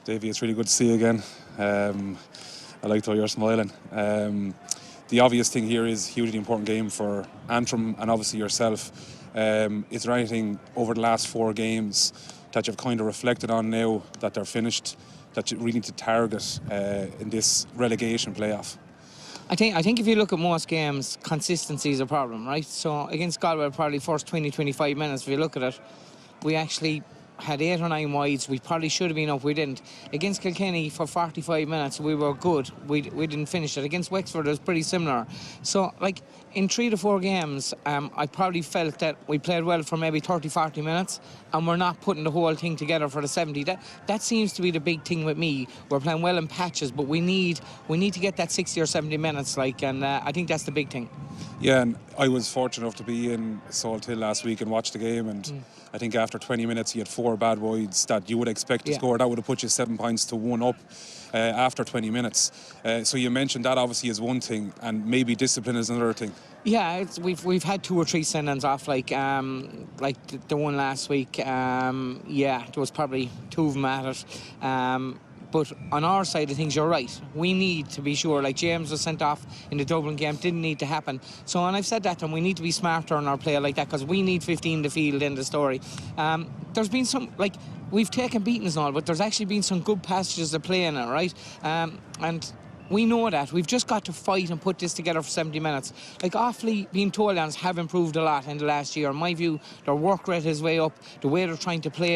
Davy, it's really good to see you again. I like how you're smiling. The obvious thing here is hugely important game for Antrim and obviously yourself. Is there anything over the last 4 games that you've kind of reflected on now that they're finished that you really need to target in this relegation playoff? I think if you look at most games, consistency is a problem, right? So against Galway, probably first 20-25 minutes, if you look at it, we actually had 8 or 9 wides. We probably should have been up. We didn't. Against Kilkenny for 45 minutes, we were good. We didn't finish it. Against Wexford, it was pretty similar. So, like, in 3 to 4 games, I probably felt that we played well for maybe 30-40 minutes, and we're not putting the whole thing together for the 70. That seems to be the big thing with me. We're playing well in patches, but we need to get that 60 or 70 minutes, like, and I think that's the big thing. Yeah, and I was fortunate enough to be in Salt Hill last week and watch the game, and I think after 20 minutes you had 4 bad wides that you would expect to score. That would have put you 7 points to 1 up after 20 minutes. So you mentioned that obviously is one thing, and maybe discipline is another thing. Yeah, we've had 2 or 3 send-ins off, like the one last week. There was probably 2 of them at it. But on our side of things, you're right. We need to be sure, like James was sent off in the Dublin game, didn't need to happen. So, and I've said that to him, we need to be smarter on our play like that because we need 15 to field in the story. There's been some, like, we've taken beatings and all, but there's actually been some good passages of play in it, right? And we know that. We've just got to fight and put this together for 70 minutes. Like, Offaly, being told, have improved a lot in the last year. In my view, their work rate is way up. The way they're trying to play,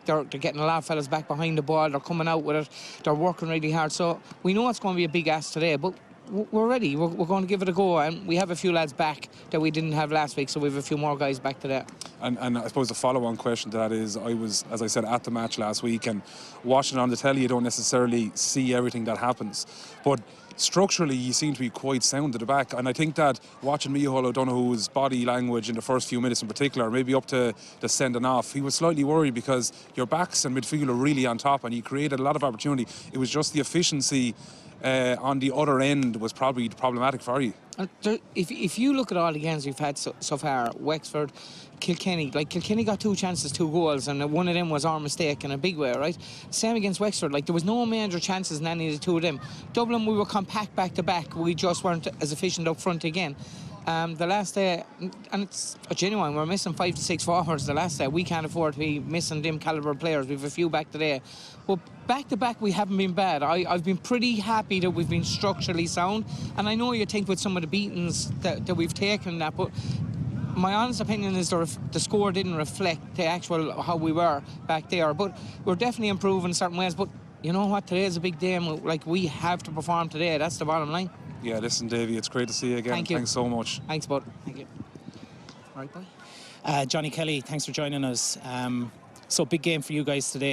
they're getting a lot of fellas back behind the ball. They're coming out with it. They're working really hard. So we know it's going to be a big ask today, but we're ready. We're going to give it a go. And we have a few lads back that we didn't have last week, so we have a few more guys back today. And I suppose the follow-on question to that is, I was, as I said, at the match last week, and watching on the telly, you don't necessarily see everything that happens. But structurally, you seem to be quite sound at the back. And I think that watching Micheál O'Donoghue's body language in the first few minutes in particular, maybe up to the sending off, he was slightly worried because your backs and midfield are really on top and he created a lot of opportunity. It was just the efficiency on the other end was probably problematic for you. If you look at all the games we've had so far, Wexford, Kilkenny got 2 chances, 2 goals, and one of them was our mistake in a big way, right? Same against Wexford, like there was no major chances in any of the 2 of them. Dublin, we were compact back to back, we just weren't as efficient up front again. The last day, and it's a genuine, we're missing 5 to 6 forwards the last day. We can't afford to be missing them calibre players. We've a few back today. But back to back, we haven't been bad. I've been pretty happy that we've been structurally sound. And I know you think with some of the beatings that we've taken that, but my honest opinion is the score didn't reflect the actual how we were back there. But we're definitely improving in certain ways. But you know what? Today is a big day, and like we have to perform today. That's the bottom line. Yeah, listen, Davy, it's great to see you again. Thank you. Thanks so much. Thanks, bud. Thank you. All right, boy. Johnny Kelly, thanks for joining us. So big game for you guys today.